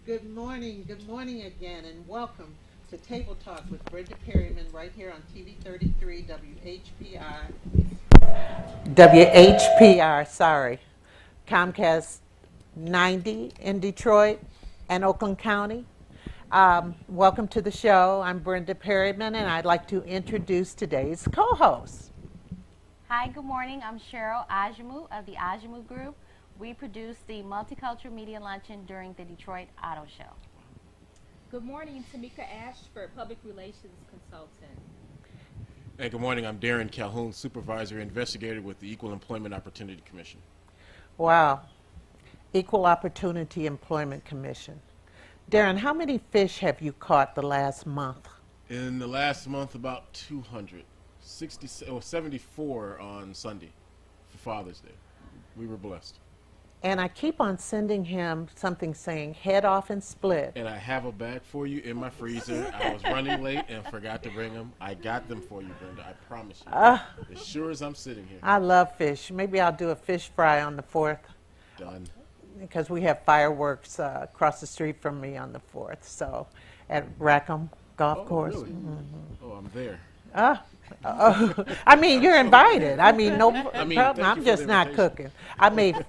Good morning again, and welcome to Table Talk with Brenda Perryman right here on TV 33 WHPR. WHPR, sorry. Comcast 90 in Detroit and Oakland County. Welcome to the show. I'm Brenda Perryman, and I'd like to introduce today's co host. Hi, good morning. I'm Cheryl Ajamu of the Ajamu Group. We produce the Multicultural Media Luncheon during the Detroit Auto Show. Good morning, Tamika Ashford, Public Relations Consultant. Hey, good morning. I'm Darren Calhoun, Supervisor Investigator with the Equal Employment Opportunity Commission. Wow. Equal Opportunity Employment Commission. Darren, how many fish have you caught the last month? In the last month, about 74 on Sunday for Father's Day. We were blessed. And I keep on sending him something saying head off and split. And I have a bag for you in my freezer. I was running late and forgot to bring them. I got them for you, Brenda. I promise you. As sure as I'm sitting here. I love fish. Maybe I'll do a fish fry on the 4th. Done. Because we have fireworks across the street from me on the 4th. So at Rackham Golf Course. Really? Oh, I'm there. I mean, you're invited. I mean, no problem. Thank I'm you for just the not invitation. cooking. I mean,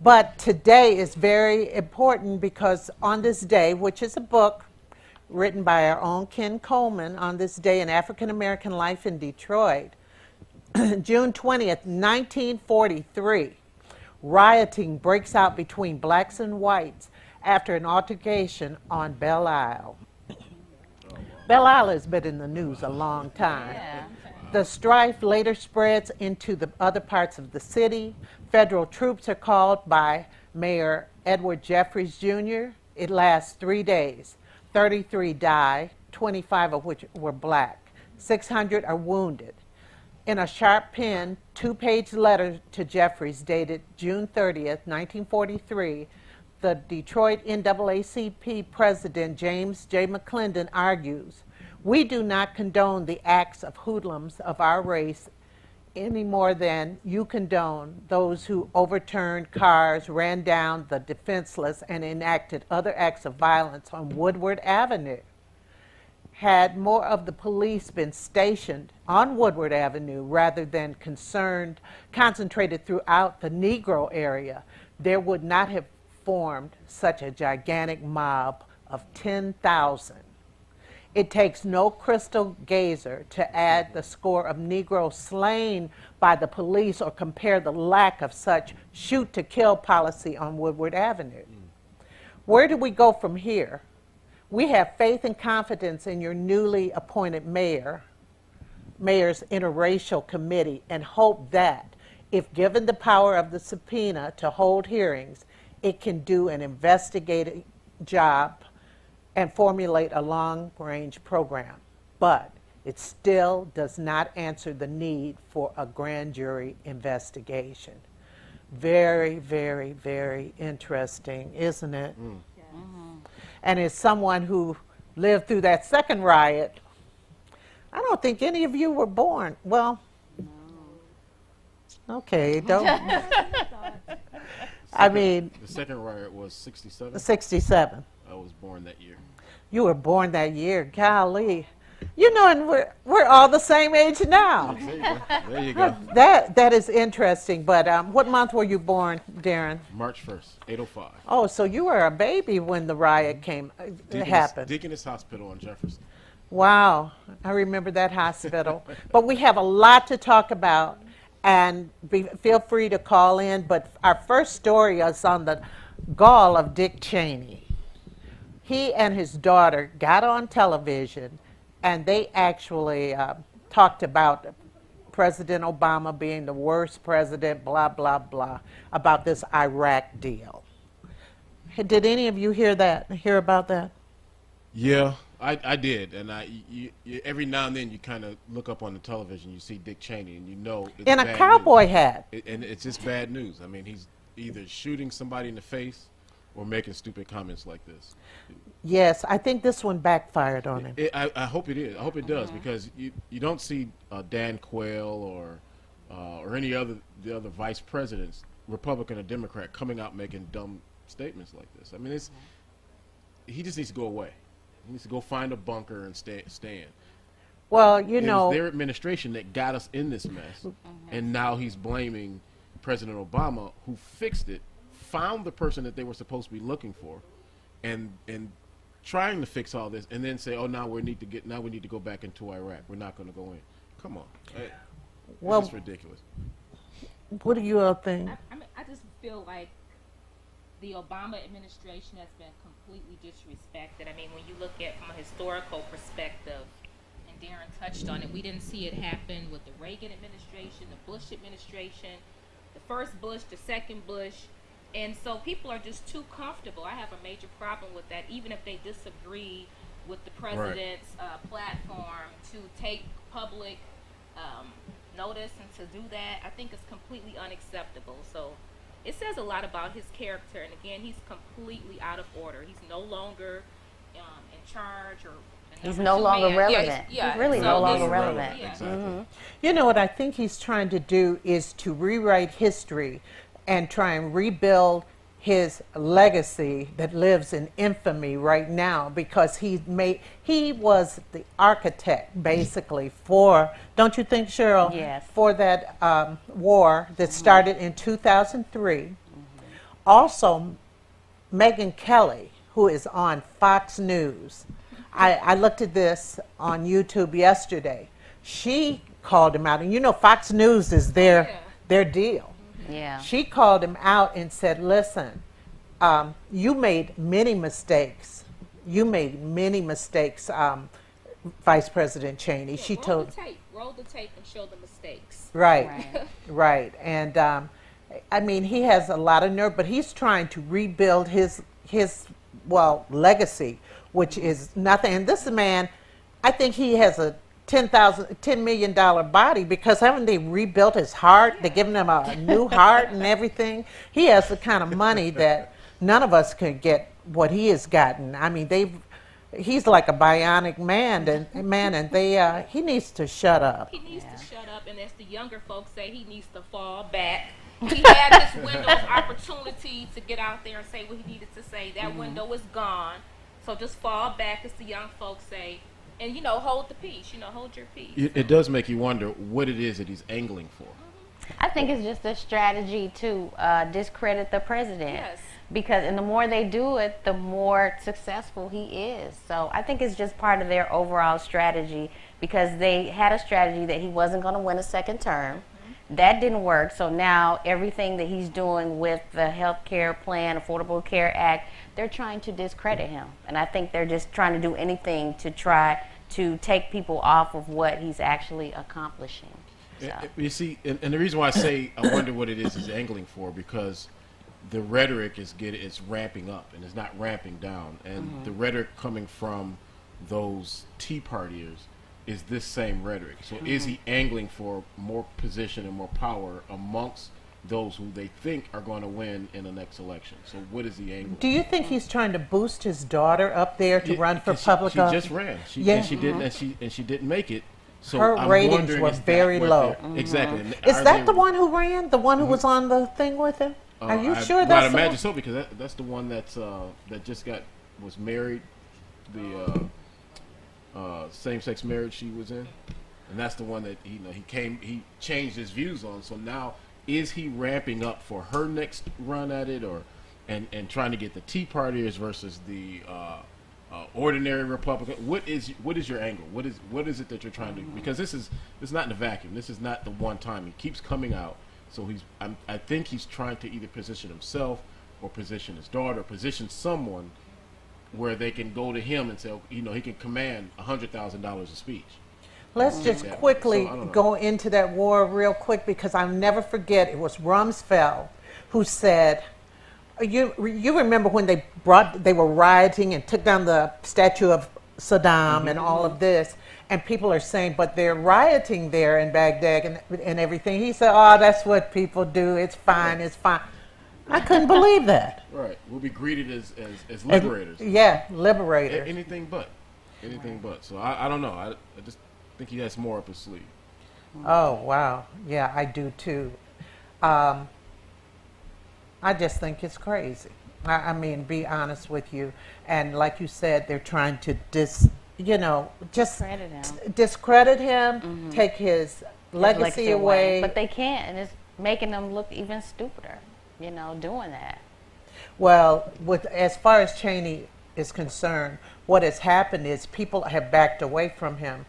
but today is very important because on this day, which is a book written by our own Ken Coleman, on this day in African American life in Detroit, June 20th, 1943, rioting breaks out between blacks and whites after an altercation on Belle Isle. Belle Isle has been in the news a long time. Yeah. The strife later spreads into the other parts of the city. Federal troops are called by Mayor Edward Jeffries Jr. It lasts 3 days. 33 die, 25 of which were black. 600 are wounded. In a sharp pen, 2-page letter to Jeffries dated June 30th, 1943, the Detroit NAACP President James J. McClendon argues, "We do not condone the acts of hoodlums of our race any more than you condone those who overturned cars, ran down the defenseless, and enacted other acts of violence on Woodward Avenue." Had more of the police been stationed on Woodward Avenue rather than concentrated throughout the Negro area, there would not have formed such a gigantic mob of 10,000. It takes no crystal gazer to add the score of Negroes slain by the police or compare the lack of such shoot-to-kill policy on Woodward Avenue. Where do we go from here? We have faith and confidence in your newly appointed mayor's interracial committee, and hope that, if given the power of the subpoena to hold hearings, it can do an investigative job and formulate a long-range program. But it still does not answer the need for a grand jury investigation. Very, very, very interesting, isn't it? And as someone who lived through that second riot, I don't think any of you were born. Well, okay, don't. I mean, The second riot was 67. 67. I was born that year. You were born that year. Golly. You know, and we're all the same age now. There you go. There you go. That is interesting. But what month were you born, Darren? March 1st, 805. Oh, so you were a baby when the riot happened. Deaconess Hospital on Jefferson. Wow, I remember that hospital. But we have a lot to talk about, and feel free to call in. But our first story is on the gall of Dick Cheney. He and his daughter got on television, and they actually talked about President Obama being the worst president, blah, blah, blah, about this Iraq deal. Did any of you hear about that? Yeah, I did, and every now and then you kind of look up on the television, you see Dick Cheney, and you know it's In a bad cowboy news. hat. And it's just bad news. I mean, he's either shooting somebody in the face or making stupid comments like this. Yes, I think this one backfired on him. I hope it is. I hope it does, because you don't see Dan Quayle or any other the other vice presidents, Republican or Democrat, coming out making dumb statements like this. I mean, he just needs to go away. He needs to go find a bunker and stay in. Well, you It know, was their administration that got us in this mess, and now he's blaming President Obama, who fixed it, found the person that they were supposed to be looking for, and trying to fix all this, and then say, "Oh, now we need to go back into Iraq. We're not going to go in." Come on, Well- it's ridiculous. what do you all think? I just feel like the Obama administration has been completely disrespected. I mean, when you look at from a historical perspective, and Darren touched on it, we didn't see it happen with the Reagan administration, the Bush administration, the first Bush, the second Bush. And so people are just too comfortable. I have a major problem with that, even if they disagree with the president's platform, to take public notice and to do that. I think it's completely unacceptable. So it says a lot about his character. And again, he's completely out of order. He's no longer in charge or. He's no longer relevant. Yeah, He's really no longer relevant. Yeah. Exactly. You know what I think he's trying to do is to rewrite history and try and rebuild his legacy that lives in infamy right now, because he was the architect basically for, don't you think, Cheryl? Yes. For that war that started in 2003. Also, Megyn Kelly, who is on Fox News, I looked at this on YouTube yesterday. She called him out, and you know Fox News is their deal. Yeah. She called him out and said, "Listen, you made many mistakes. You made many mistakes, Vice President Cheney." She roll told, roll the tape and show the mistakes. right, right, and I mean, he has a lot of nerve, but he's trying to rebuild his legacy, which is nothing. And this man, I think he has a $10 million body, because haven't they rebuilt his heart? They're giving him a new heart and everything. He has the kind of money that none of us could get what he has gotten. I mean, he's like a bionic man, and he needs to shut up. He needs to shut up, and as the younger folks say, he needs to fall back. He had his window of opportunity to get out there and say what he needed to say. That window is gone. So just fall back, as the young folks say, and, hold the peace. Hold your peace. It does make you wonder what it is that he's angling for. I think it's just a strategy to discredit the president. Yes. Because, and the more they do it, the more successful he is. So I think it's just part of their overall strategy, because they had a strategy that he wasn't going to win a second term. That didn't work. So now everything that he's doing with the health care plan, Affordable Care Act, they're trying to discredit him. And I think they're just trying to do anything to try to take people off of what he's actually accomplishing. So. You see, and the reason why I say I wonder what it is he's angling for, because the rhetoric is ramping up, and it's not ramping down. And the rhetoric coming from those Tea Partiers is this same rhetoric. So is he angling for more position and more power amongst those who they think are going to win in the next election? So what is he angling? Do you think he's trying to boost his daughter up there to run for public She office? just ran. She Yeah. she didn't make it. So Her I'm ratings wondering, were is that very what low. they're- Exactly. And Is are that they- the one who ran? The one who was on the thing with him? Are you sure I'd that's the imagine one? so, because that's the one that just was married, the same-sex marriage she was in, and that's the one that he changed his views on. So now, is he ramping up for her next run at it, and trying to get the Tea Partiers versus the ordinary Republican? What is your angle? What is it that you're trying to? Because this is not in a vacuum. This is not the one time. He keeps coming out. So I think he's trying to either position himself or position his daughter, or position someone where they can go to him and say, he can command $100,000 a speech. Let's just that way. quickly So, I don't know. go into that war real quick, because I'll never forget, it was Rumsfeld who said, you remember when they were rioting and took down the statue of Saddam and all of this, and people are saying, but they're rioting there in Baghdad and everything. He said, oh, that's what people do. It's fine. It's fine. I couldn't believe that. Right. We'll be greeted as liberators. Yeah, liberators. Anything but. So I don't know. I just think he has more up his sleeve. Oh, wow. Yeah, I do too. I just think it's crazy. I mean, be honest with you. And like you said, they're trying to just Discredit him. discredit him, take his legacy away. But they can't, and it's making them look even stupider, doing that. Well, as far as Cheney is concerned, what has happened is people have backed away from him.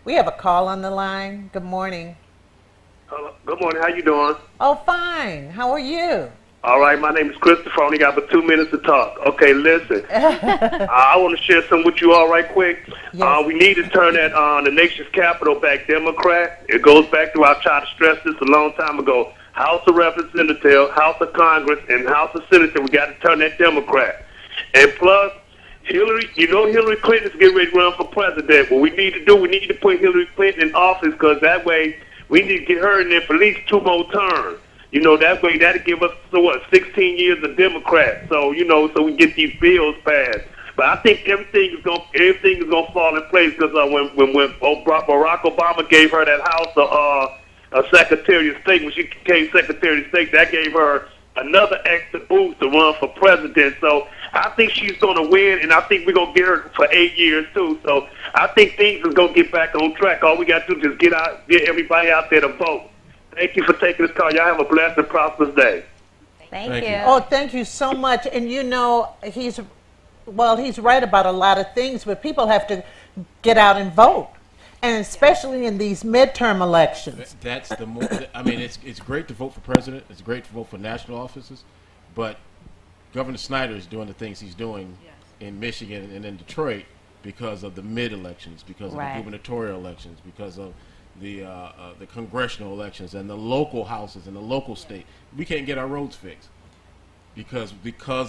We have a call on the line. Good morning. Hello. Good morning. How you doing? Oh, fine. How are you? All right. My name is Christopher. I only got about 2 minutes to talk. Okay, listen. I want to share something with you all right quick. Yes. We need to turn that the nation's capital back Democrat. It goes back to, I tried to stress this a long time ago, House of Representatives, House of Congress, and House of Senate. We got to turn that Democrat. And plus, Hillary Clinton's getting ready to run for president. What we need to put Hillary Clinton in office, because that way we need to get her in there for at least 2 more terms. That way that'll give us 16 years of Democrats. So so we get these bills passed. But I think everything is gonna fall in place, because when Barack Obama gave her that house of Secretary of State, when she became Secretary of State, that gave her another extra boost to run for president. So I think she's going to win, and I think we're going to get her for 8 years too. So I think things is going to get back on track. All we got to do is just get everybody out there to vote. Thank you for taking this call. Y'all have a blessed and prosperous day. Thank you. Oh, thank you so much. And he's right about a lot of things, but people have to get out and vote. And especially in these midterm elections. That's the more. I mean, it's great to vote for president. It's great to vote for national offices, but Governor Snyder is doing the things he's doing in Michigan and in Detroit because of the mid-elections, because of the gubernatorial elections, because of the congressional elections and the local houses and the local state. We can't get our roads fixed because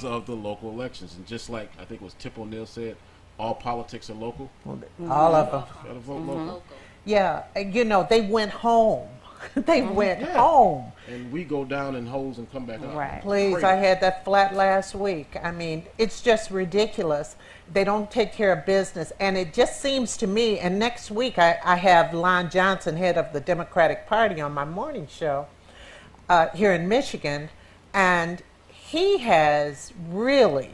of the local elections. And just like I think it was Tip O'Neill said, all politics are local. All of them. Gotta vote local. Yeah, they went home. They went home. And we go down in holes and come back up. Right. Please, Crazy. I had that flat last week. I mean, it's just ridiculous. They don't take care of business. And it just seems to me, and next week I have Lon Johnson, head of the Democratic Party, on my morning show here in Michigan. And he has really,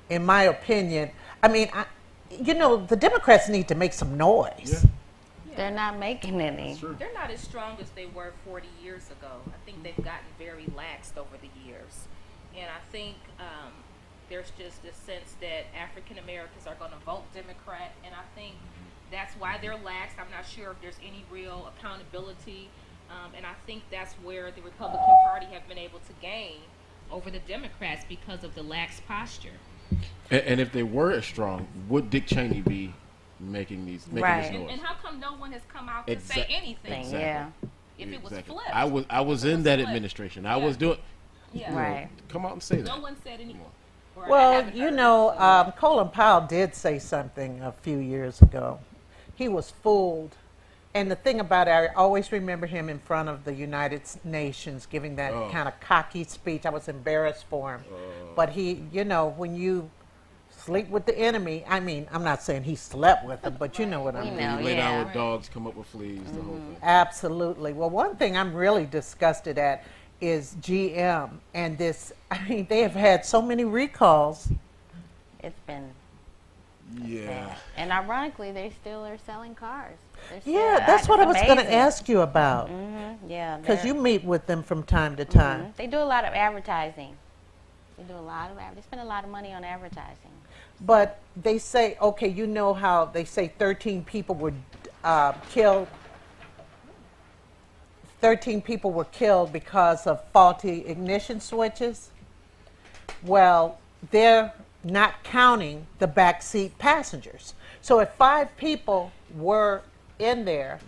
in my opinion, I mean, the Democrats need to make some noise. Yeah. They're not making any. Sure. They're not as strong as they were 40 years ago. I think they've gotten very laxed over the years. And I think there's just a sense that African Americans are going to vote Democrat. And I think that's why they're lax. I'm not sure if there's any real accountability. And I think that's where the Republican Party have been able to gain over the Democrats, because of the lax posture. And if they were as strong, would Dick Cheney be making this noise? And how come no one has come out to say anything? Exactly. Yeah. If it was Exactly. flipped. I was in that administration. I was doing. Yeah. Right. Come out and say that. No one said anything. Or I Well, haven't heard. Colin Powell did say something a few years ago. He was fooled. And the thing about it, I always remember him in front of the United Nations giving that kind of cocky speech. I was embarrassed for him. But he, when you sleep with the enemy, I mean, I'm not saying he slept with them, but you know what I mean. know. You lay down Yeah. with dogs, come up with fleas, the whole thing. Absolutely. Well, one thing I'm really disgusted at is GM and this. I mean, they have had so many recalls. It's been Yeah. bad. And ironically, they still are selling cars. Yeah, that's what I was going to ask you about. Yeah. Because they're- you meet with them from time to time. They do a lot of advertising. They spend a lot of money on advertising. But they say, okay, you know how they say 13 people were killed. 13 people were killed because of faulty ignition switches. Well, they're not counting the backseat passengers. So if 5 people were in there,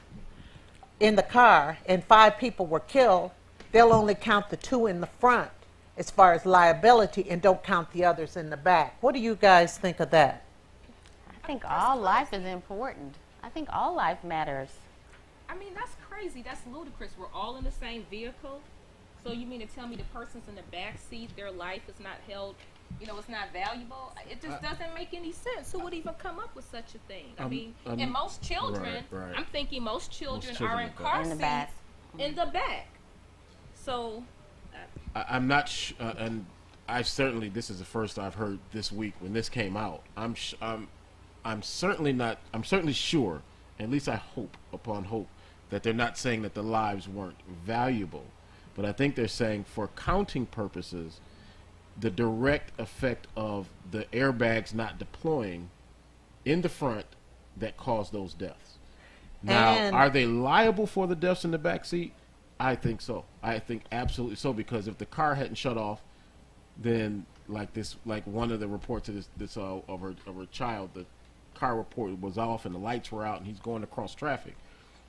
in the car, and 5 people were killed, they'll only count the 2 in the front as far as liability and don't count the others in the back. What do you guys think of that? I think all life is important. I think all life matters. I mean, that's crazy. That's ludicrous. We're all in the same vehicle. So you mean to tell me the person's in the back seat, their life is not held, it's not valuable? It just doesn't make any sense. Who would even come up with such a thing? I mean, and most children, right. I'm thinking most children children are in in the car In the seats back. in the back. So I'm not and I certainly, this is the first I've heard this week when this came out. I'm certainly not. I'm certainly sure, at least I hope upon hope, that they're not saying that the lives weren't valuable, but I think they're saying for counting purposes, the direct effect of the airbags not deploying in the front that caused those deaths. Now, And- are they liable for the deaths in the back seat? I think so. I think absolutely so, because if the car hadn't shut off, then like one of the reports of this of her child, the car report was off and the lights were out and he's going across traffic.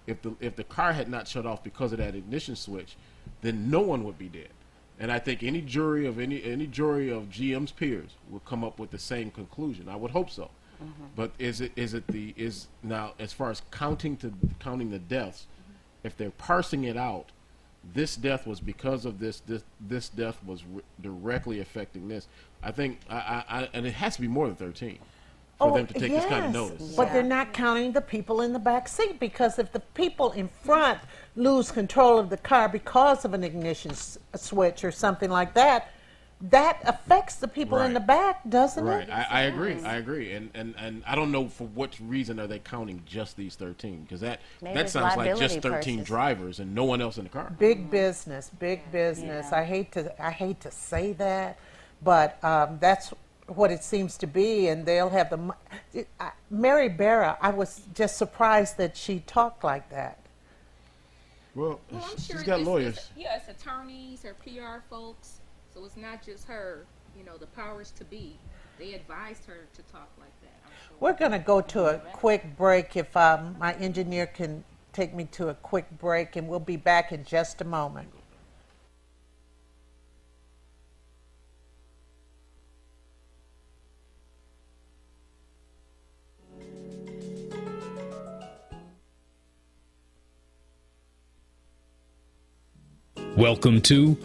If the car had not shut off because of that ignition switch, then no one would be dead. And I think any jury of GM's peers would come up with the same conclusion. I would hope so. But is now, as far as counting the deaths, if they're parsing it out, this death was because of this death was directly affecting this. I think and it has to be more than 13 for them to take this kind of notice. But they're not counting the people in the back seat, because if the people in front lose control of the car because of an ignition switch or something like that, that affects the people in Right. the back, doesn't Right, it? I agree. I agree, and I don't know for what reason are they counting just these 13, because that Maybe that it's sounds like just liability 13 purposes. drivers and no one else in the car. Big business, big business. I hate to say that, but that's what it seems to be, and they'll have Mary Barra. I was just surprised that she talked like that. Well, Well, I'm sure she's got lawyers. It's attorneys, her PR folks. So it's not just her. You know, the powers to be. They advised her to talk like that. I'm sure. We're going to go to a quick break. If my engineer can take me to a quick break, and we'll be back in just a moment. Welcome to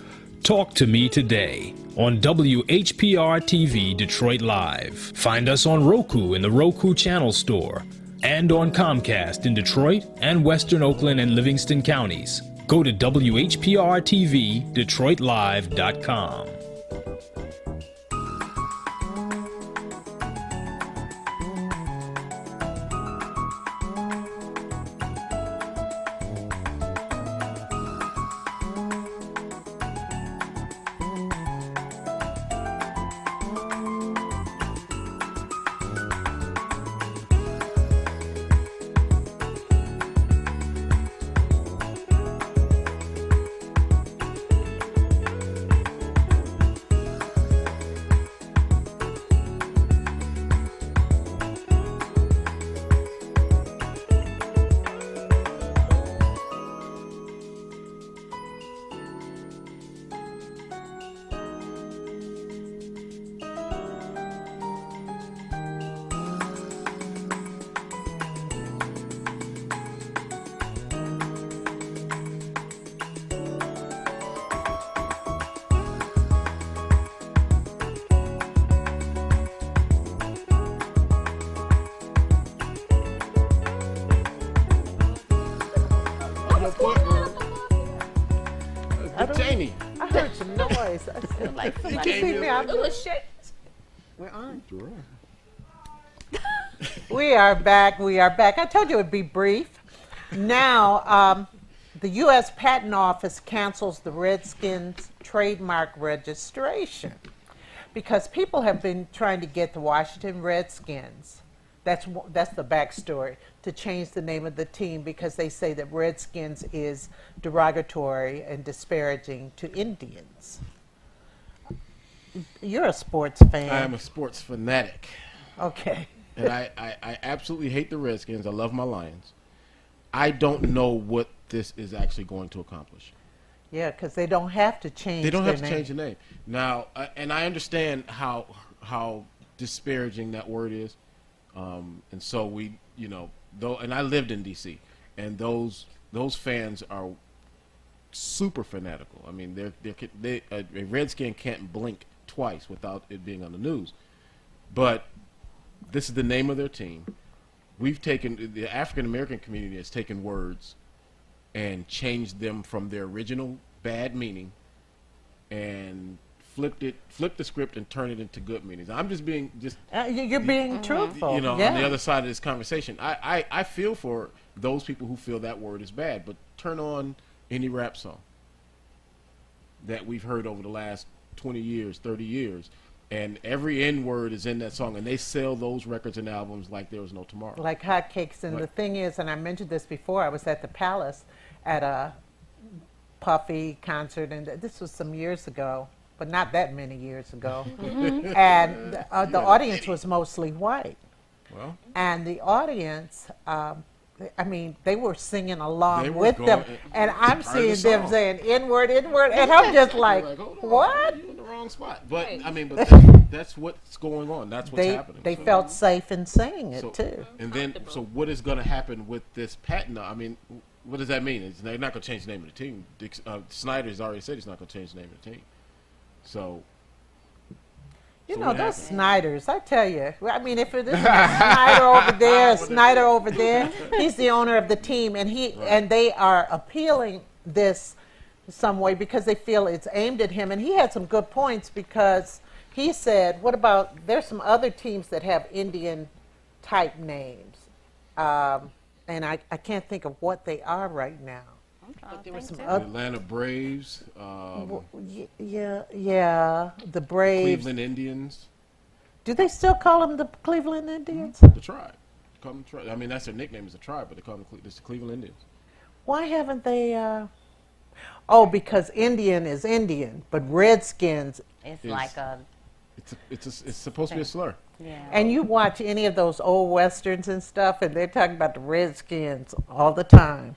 Talk to Me Today on WHPR TV Detroit Live. Find us on Roku in the Roku Channel Store and on Comcast in Detroit and Western Oakland and Livingston counties. Go to WHPR-TV-DetroitLive.com. Jamie. I heard some noise. I said, Like did you see me? We're on. We are back. We are back. I told you it would be brief. Now, the U.S. Patent Office cancels the Redskins trademark registration because people have been trying to get the Washington Redskins. That's the backstory, to change the name of the team because they say that Redskins is derogatory and disparaging to Indians. You're a sports fan. I am a sports fanatic, Okay. and I absolutely hate the Redskins. I love my Lions. I don't know what this is actually going to accomplish. Yeah, because they don't have to change. They don't have to their change the name. name now, and I understand how disparaging that word is, and so we, and I lived in D.C. and those fans are super fanatical. I mean, a Redskin can't blink twice without it being on the news, but this is the name of their team. The African American community has taken words and changed them from their original bad meaning and flip the script and turn it into good meanings. I'm just being You're being truthful. you know, yeah. on the other side of this conversation. I feel for those people who feel that word is bad, but turn on any rap song that we've heard over the last 20 years, 30 years, and every N word is in that song, and they sell those records and albums like there was no tomorrow. Like hotcakes. And Right. the thing is, and I mentioned this before, I was at the Palace at a Puffy concert, and this was some years ago, but not that many years ago. And the audience was mostly white. Well, And the audience, I mean, they were singing along They were with them. going- And I'm part of the seeing them song. saying N-word, N-word, and I'm just like, hold on, what? you're in the wrong spot. But Right. I mean, but that's what's going on. That's what's They, happening. they So- felt safe in saying it, so, too. And then, so what is going to happen with this patent? I mean, what does that mean? They're not going to change the name of the team. Snyder's already said he's not going to change the name of the team. So, You so know, what those happened? Snyders, I tell you. I mean, if it is a Snyder over there, a Snyder over there, he's the owner of the team, and and they are appealing this some way because they feel it's aimed at him. And he had some good points because he said, what about, there's some other teams that have Indian type names. And I can't think of what they are right now. But there were some The other, Atlanta Braves, yeah, the Braves. Cleveland Indians, Do they still call them the Cleveland Indians? the Tribe. Call them Tribe. I mean, that's their nickname is the Tribe, but they call them the Cleveland Indians. Why haven't they? Oh, because Indian is Indian, but Redskins. It's Is- like a It's supposed to be a slur. yeah. And you watch any of those old westerns and stuff, and they're talking about the Redskins all the time.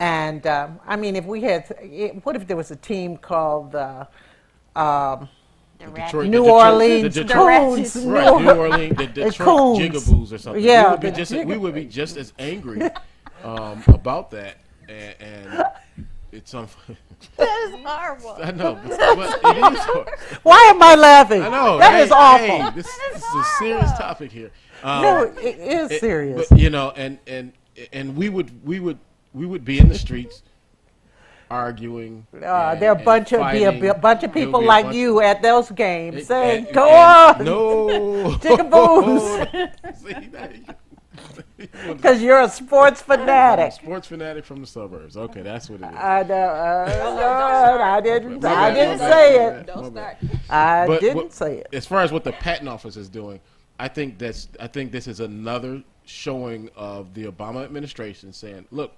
And I mean, if we had, what if there was a team called The Detroit- New the Detroit- Orleans the Coons? Detroit- Right, New Orleans, the Detroit Coons. Jigaboos or something. Yeah, we would be the just we would be just as angry about that, and it's That is horrible. I know, but it is. Why am I laughing? I know That hey, is awful. Hey, this is a serious topic here. No, it is serious. But you know, and we would be in the streets arguing. There are a bunch of There'll people be a like bunch- you at those games saying, and- "Go and- on, No. Jigaboos," See, that- because you're a sports fanatic. Sports fanatic from the suburbs. Okay, that's what it is. I know. I didn't My bad, say my bad, it. Don't my bad. start. I But didn't what- say it. As far as what the patent office is doing, I think this is another showing of the Obama administration saying, "Look,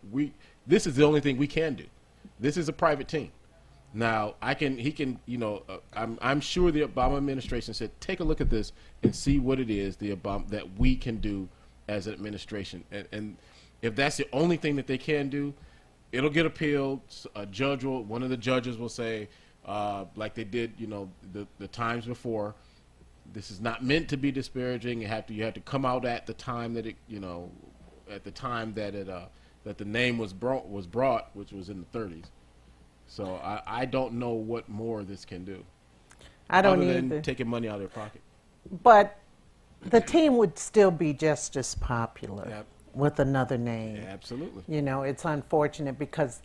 this is the only thing we can do. This is a private team." Now, I'm sure the Obama administration said, "Take a look at this and see what it is that we can do as an administration." And if that's the only thing that they can do, it'll get appealed. One of the judges will say, like they did, the times before, this is not meant to be disparaging. You have to come out at the time that that the name was brought, which was in the 30s. So I don't know what more this can do. I don't other than either. taking money out of their pocket. But the team would still be just as popular Yep. with another name. Yeah, absolutely. You know, it's unfortunate because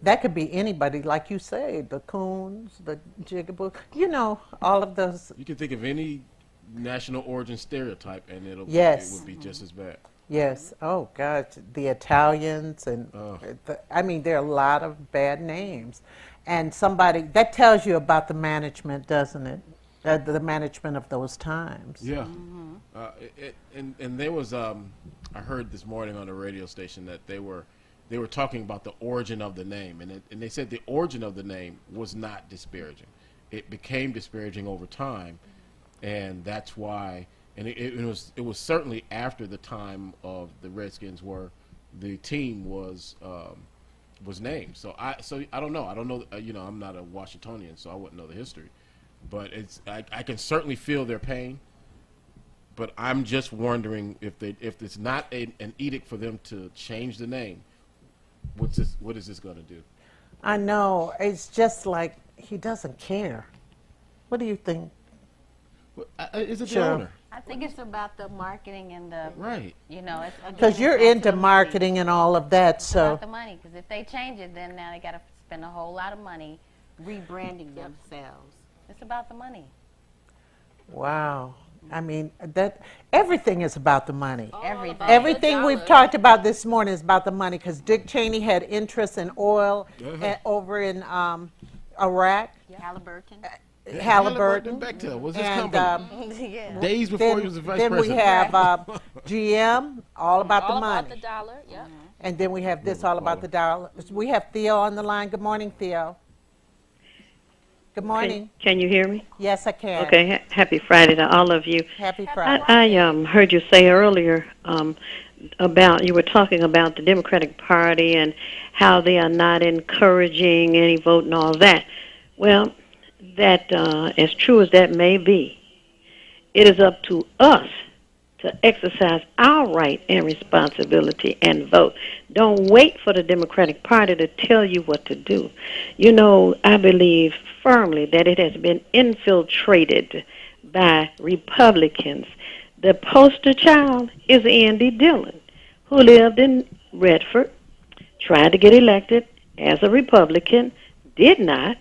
that could be anybody, like you say, the Coons, the Jigaboos, all of those. You can think of any national origin stereotype, and it Yes. would be just as bad. Yes. Oh, God. The Italians. And there are a lot of bad names. And that tells you about the management, doesn't it? The management of those times. Yeah. And there was I heard this morning on the radio station that they were talking about the origin of the name, and they said the origin of the name was not disparaging. It became disparaging over time, and that's why. And it was certainly after the time of the Redskins where the team was named. So I don't know. I don't know. I'm not a Washingtonian, so I wouldn't know the history. But I can certainly feel their pain. But I'm just wondering if it's not an edict for them to change the name, what is this going to do? I know. It's just like he doesn't care. What do you think? Is it Sure. the owner? I think it's about the marketing and the Right. it's Because you're again, it's into back to the money. marketing and all of that, It's so about the money, because if they change it, then now they got to spend a whole lot of money rebranding themselves. It's about the money. Wow. I mean, that everything is about the money. Everything. Everything we've talked about this morning is about the money because Dick Cheney had interest in oil over in Iraq, Halliburton. Halliburton. Bechtel was his And company. Yeah. Days before he was the vice then we president. have GM, all about the All money. about the dollar. Yep. And then we have this, all about the dollar. We have Theo on the line. Good morning, Theo. Good morning. Can you hear me? Yes, I can. Okay, happy Friday to all of you. Happy Friday. I heard you say earlier about, you were talking about the Democratic Party and how they are not encouraging any vote and all that. Well, that as true as that may be, it is up to us to exercise our right and responsibility and vote. Don't wait for the Democratic Party to tell you what to do. You know, I believe firmly that it has been infiltrated by Republicans. The poster child is Andy Dillon, who lived in Redford, tried to get elected as a Republican, did not,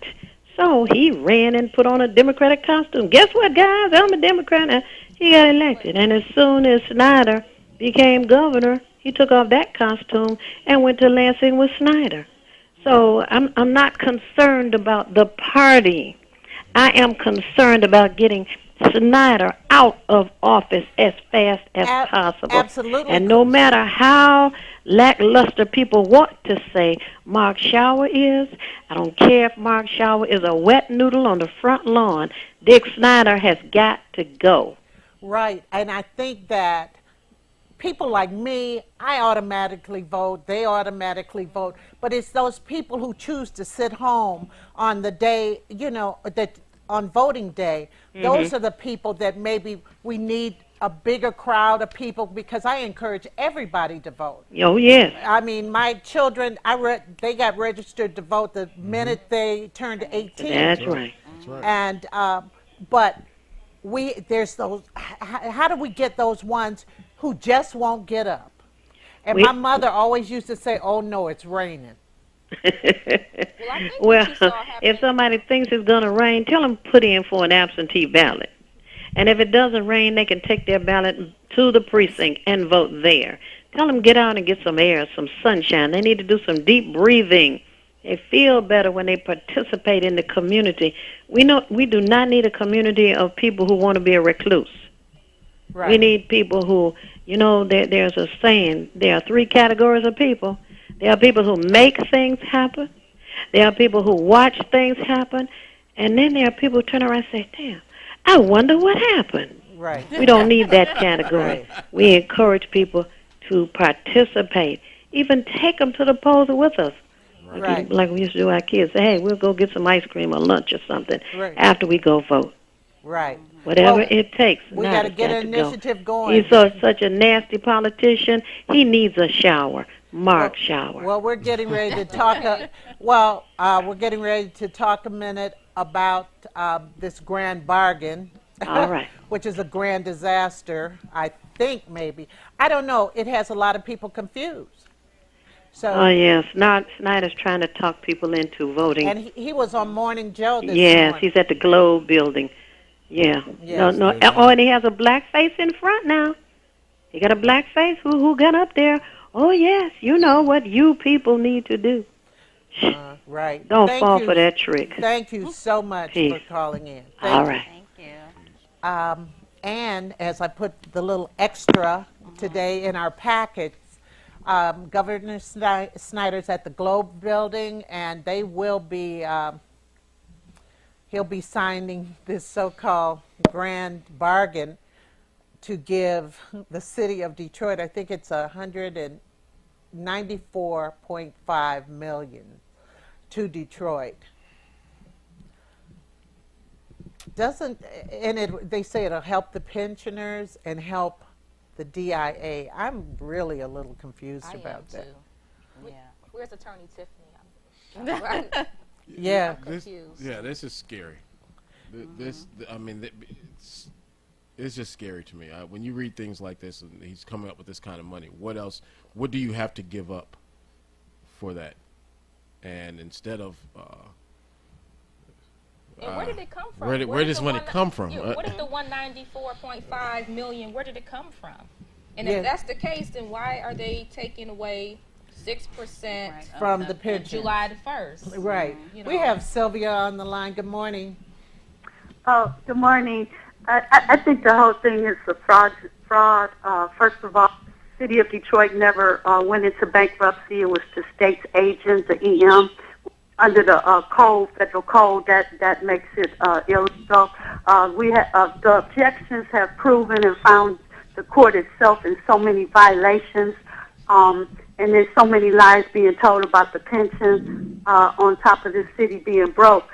so he ran and put on a Democratic costume. Guess what, guys? I'm a Democrat. And he got elected. And as soon as Snyder became governor, he took off that costume and went to Lansing with Snyder. So I'm not concerned about the party. I am concerned about getting Snyder out of office as fast as possible. Absolutely. And no matter how lackluster people want to say Mark Schauer is, I don't care if Mark Schauer is a wet noodle on the front lawn, Dick Snyder has got to go. Right. And I think that people like me, I automatically vote, they automatically vote, but it's those people who choose to sit home on the day, you know, that on voting day. Those are the people that maybe we need a bigger crowd of people, because I encourage everybody to vote. Oh, yes. I mean, my children, they got registered to vote the minute they turned 18. That's right. That's right. And but there's those. How do we get those ones who just won't get up? And my mother always used to say, "Oh no, it's raining." Well, I think Well, what you saw happen- if somebody thinks it's going to rain, tell them put in for an absentee ballot. And if it doesn't rain, they can take their ballot to the precinct and vote there. Tell them get out and get some air, some sunshine. They need to do some deep breathing. They feel better when they participate in the community. We do not need a community of people who want to be a recluse. Right. We need people who, you know, there's a saying, there are three categories of people. There are people who make things happen. There are people who watch things happen. And then there are people who turn around and say, damn, I wonder what happened. Right. We don't need that category. We encourage people to participate. Even take them to the polls with us. Right. Like we used to do our kids. Say, hey, we'll go get some ice cream or lunch or something Right. after we go vote. Right. Whatever Well, it takes. we Now got to it's get got an to go. initiative going. He's such a nasty politician. He needs a shower. Mark Shower. Well, we're getting ready to talk. We're getting ready to talk a minute about this grand bargain. All right. Which is a grand disaster, I think, maybe. I don't know. It has a lot of people confused. So, Oh, yes. Snyder's trying to talk people into voting. and he was on Morning Joe this Yes, morning. he's at the Globe building. Yeah. Yes. No. Oh, and he has a black face in front now. He got a black face. Who got up there? Oh, yes. You know what you people need to do. Right. Don't Thank fall you. for that trick. Thank you so much Peace. for calling in. Thank All you. right. Thank you. And as I put the little extra today in our packets, Governor Snyder's at the Globe building, and they will be, he'll be signing this so-called grand bargain to give the city of Detroit, I think it's $194.5 million to Detroit. They say it'll help the pensioners and help the DIA. I'm really a little confused I am about that. too. Yeah. Where's Attorney Tiffany? I'm Yeah. confused. This is scary. It's just scary to me. When you read things like this, and he's coming up with this kind of money, what else? What do you have to give up for that? And instead of, And where did it come from? Where did did this the money one- come from? Yeah, where did the 194.5 million? Where did it come from? And Yeah. if that's the case, then why are they taking away 6% From the pension. July the 1st? Right. You We know. have Sylvia on the line. Good morning. Oh, good morning. I think the whole thing is a fraud. First of all, City of Detroit never went into bankruptcy. It was the state's agent, the EM, under the federal code that makes it illegal. The objections have proven and found the court itself in so many violations, and there's so many lies being told about the pension on top of the city being broke.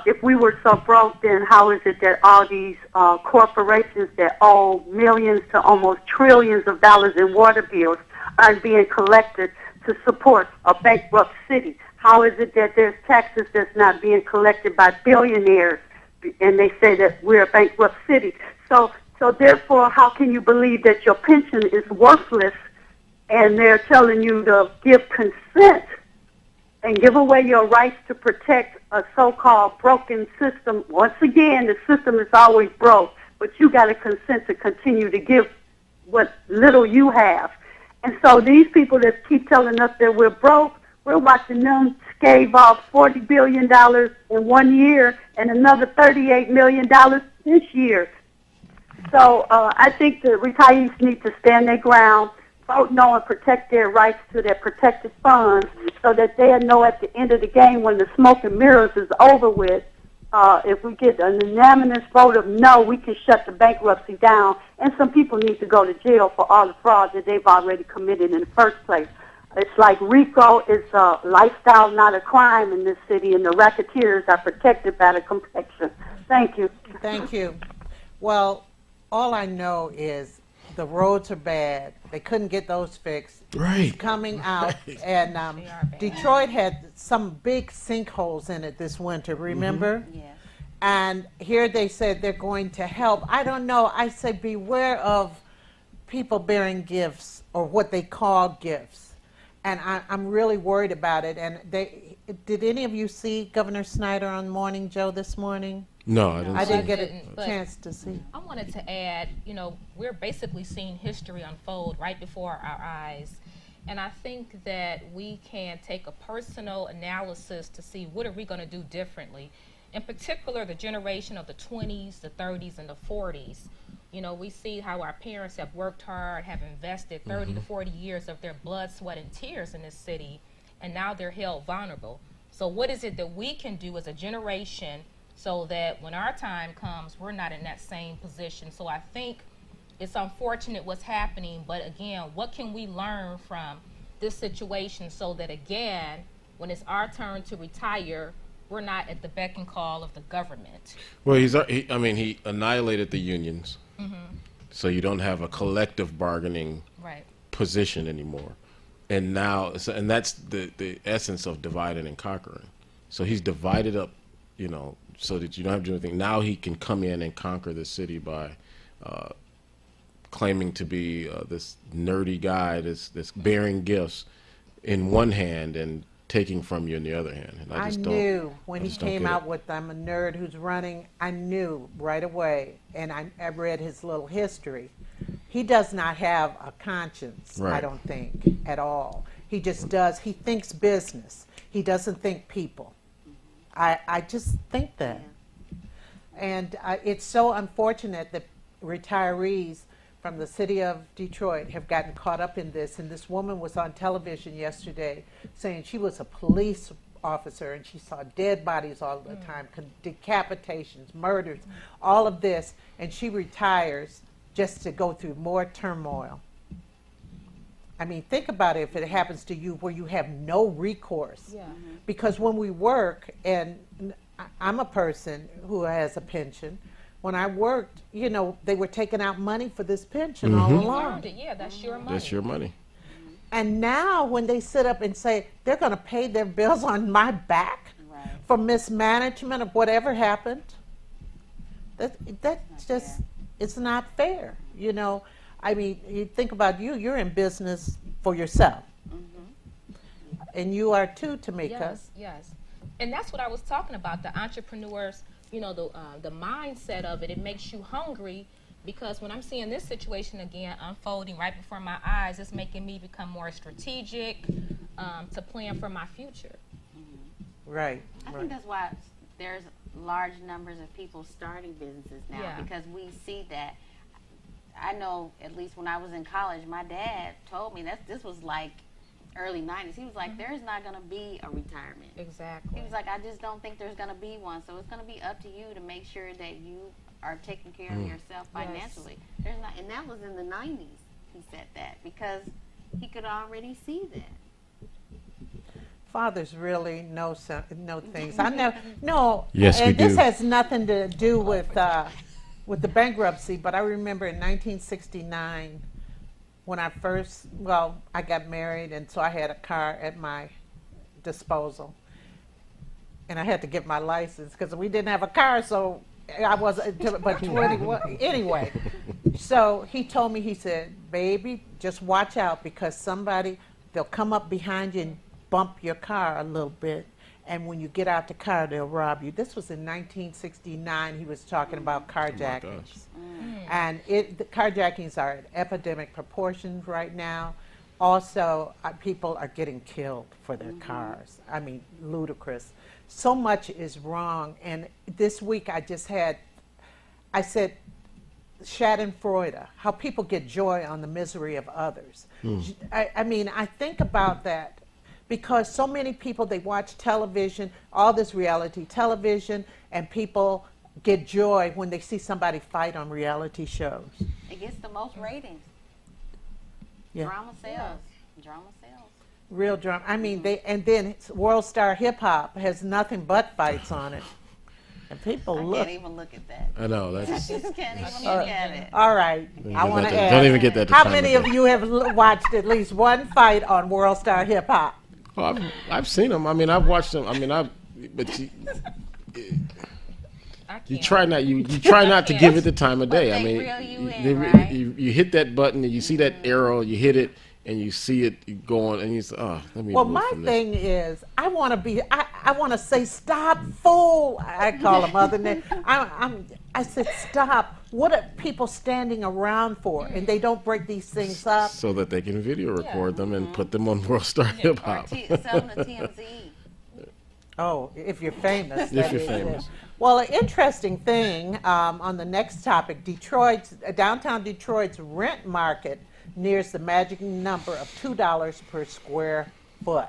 If we were so broke, then how is it that all these corporations that owe millions to almost trillions of dollars in water bills are being collected to support a bankrupt city? How is it that there's taxes that's not being collected by billionaires, and they say that we're a bankrupt city? So therefore, how can you believe that your pension is worthless, and they're telling you to give consent and give away your rights to protect a so-called broken system? Once again, the system is always broke, but you got to consent to continue to give what little you have. And so these people that keep telling us that we're broke, we're watching them scave off $40 billion in 1 year and another $38 million this year. So I think the retirees need to stand their ground, vote no, and protect their rights to their protected funds so that they'll know at the end of the game, when the smoke and mirrors is over with, if we get an unanimous vote of no, we can shut the bankruptcy down. And some people need to go to jail for all the fraud that they've already committed in the first place. It's like RICO is a lifestyle, not a crime in this city, and the racketeers are protected by the complexion. Thank you. Thank you. Well, all I know is the roads are bad. They couldn't get those fixed. Right. It's coming out, and Detroit had some big sinkholes in it this winter, remember? Yeah. And here they said they're going to help. I don't know. I say beware of people bearing gifts or what they call gifts. And I'm really worried about it. And did any of you see Governor Snyder on Morning Joe this morning? No, I didn't. I see didn't it. get a But chance to see. I wanted to add, we're basically seeing history unfold right before our eyes. And I think that we can take a personal analysis to see what are we going to do differently. In particular, the generation of the 20s, the 30s, and the 40s. We see how our parents have worked hard, have invested 30 to 40 years of their blood, sweat, and tears in this city, and now they're held vulnerable. So what is it that we can do as a generation so that when our time comes, we're not in that same position? So I think it's unfortunate what's happening, but again, what can we learn from this situation so that, again, when it's our turn to retire, we're not at the beck and call of the government? Well, he annihilated the unions, so you don't have a collective bargaining Right. position anymore. And now, and that's the essence of dividing and conquering. So he's divided up, so that you don't have to do anything. Now he can come in and conquer the city by claiming to be this nerdy guy, this bearing gifts in one hand and taking from you in the other hand. And I just knew when I he just don't came get out it. with I'm a nerd who's running, I knew right away, and I read his little history. He does not have a conscience, I Right. don't think, at all. He just does, he thinks business. He doesn't think people. I just think that. And it's so unfortunate that retirees from the city of Detroit have gotten caught up in this. And this woman was on television yesterday saying she was a police officer and she saw dead bodies all the time, decapitations, murders, all of this. And she retires just to go through more turmoil. I mean, think about it if it happens to you where you have no recourse. Yeah. Because when we work, and I'm a person who has a pension, when I worked, they were taking out money for this pension all You along. earned it. Yeah, that's your money. That's your money. And now when they sit up and say they're going to pay their bills on my back for mismanagement of whatever happened, that's just, it's not fair. I mean, you think about you're in business for yourself. And you are too, Tamika. Yes. And that's what I was talking about, the entrepreneurs the mindset of it. It makes you hungry, because when I'm seeing this situation again unfolding right before my eyes, it's making me become more strategic to plan for my future. Right. I think that's why there's large numbers of people starting businesses now, Yeah. because we see that. I know, at least when I was in college, my dad told me that this was like early 90s. He was like, there's not going to be a retirement. Exactly. He was like, I just don't think there's going to be one. So it's going to be up to you to make sure that you are taking care of yourself financially. There's not, and that was in the 90s. He said that because he could already see that. Fathers really know things. I know. No. Yes, we and this do. has nothing to do with the bankruptcy. But I remember in 1969 when I got married, and so I had a car at my disposal, and I had to get my license because we didn't have a car, so I wasn't. But 21 anyway. So he told me, he said, "Baby, just watch out because they'll come up behind you and bump your car a little bit, and when you get out the car, they'll rob you." This was in 1969. He was talking about carjackings. And the carjackings are at epidemic proportions right now. Also, people are getting killed for their cars. I mean, ludicrous. So much is wrong. And this week I said, Schadenfreude, how people get joy on the misery of others. I mean, I think about that because so many people, they watch television, all this reality television, and people get joy when they see somebody fight on reality shows. It gets the most ratings. Yeah. Drama sells. Drama sells. Real drama. I mean, and then World Star Hip Hop has nothing but fights on it. And people I look. can't even look at that. I know I that's. just can't even look at it. All right. I want to ask. Don't even get that. How many of you have watched at least one fight on World Star Hip Hop? Oh, I've seen them. I mean, I've watched them. I mean, but you try not to give it the time of day. I they mean, reel you in, right? you hit that button and you see that arrow, you hit it, and you see it going, and you say, "Oh, let me." Well, move my from this." thing is, I want to say, "Stop, fool!" I call them other names. I said, "Stop! What are people standing around for?" And they don't break these things up. so that they can video record them and put them on World Star Hip Or Hop. sell them to TMZ. Oh, if you're famous. If that you're is famous. it. Well, an interesting thing on the next topic, downtown Detroit's rent market nears the magic number of $2 per square foot.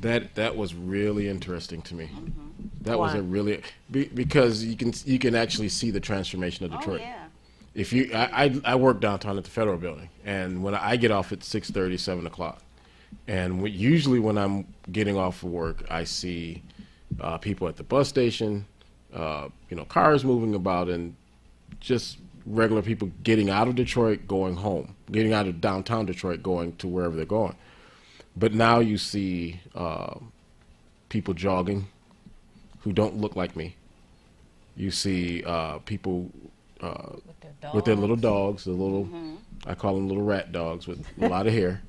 That was really interesting to me. That was Why? a really because you can actually see the transformation of Oh, Detroit. yeah. If you, I work downtown at the Federal Building, and when I get off at 6:30, 7 o'clock, and usually when I'm getting off of work, I see people at the bus station, cars moving about, and just regular people getting out of Detroit, going home, getting out of downtown Detroit, going to wherever they're going. But now you see people jogging who don't look like me. You see people with their little dogs, I call them little rat dogs with a lot of hair.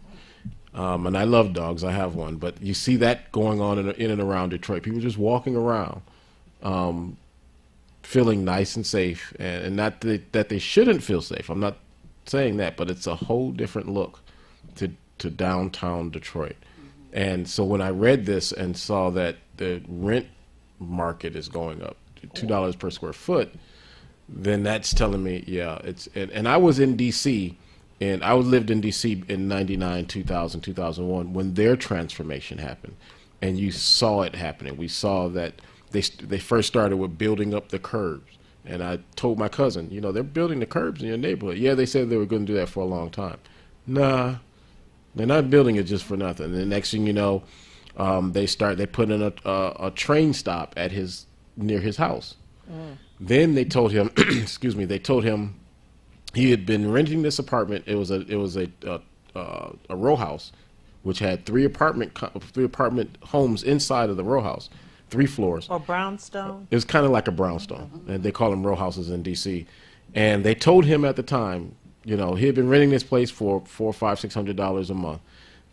And I love dogs. I have one. But you see that going on in and around Detroit. People just walking around, feeling nice and safe. And not that they shouldn't feel safe. I'm not saying that. But it's a whole different look to downtown Detroit. And so when I read this and saw that the rent market is going up to $2 per square foot, then that's telling me, yeah, and I was in D.C., and I lived in D.C. in 99, 2000, 2001 when their transformation happened. And you saw it happening. We saw that they first started with building up the curbs. And I told my cousin, they're building the curbs in your neighborhood. Yeah, they said they were going to do that for a long time. Nah, they're not building it just for nothing. And the next thing you know, they put in a train stop near his house. Then they told him, they told him he had been renting this apartment. It was a row house, which had three apartment homes inside of the row house, 3 floors. Or brownstone? It was kind of like a brownstone, and they call them row houses in D.C. And they told him at the time, he had been renting this place for $400, $500, $600 a month.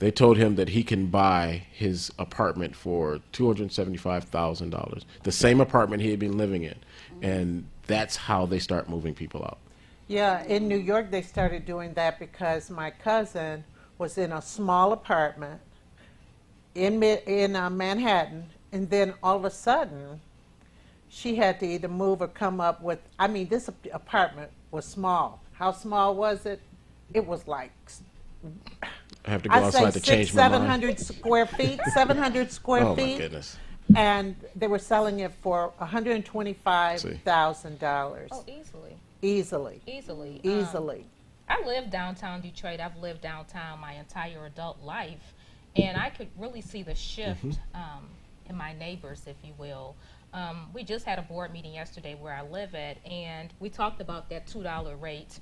They told him that he can buy his apartment for $275,000, the same apartment he had been living in, and that's how they start moving people out. Yeah, in New York, they started doing that because my cousin was in a small apartment in Manhattan, and then all of a sudden, she had to either move or come up with. I mean, this apartment was small. How small was it? It was like, I have to go I'd say outside to change my mind. 700 square feet, 700 square Oh feet. my goodness! And they were selling it for $125,000. Oh, easily. Easily. Easily. Easily. I live downtown Detroit. I've lived downtown my entire adult life, and I could really see the shift in my neighbors, if you will. We just had a board meeting yesterday where I live at, and we talked about that $2 rate.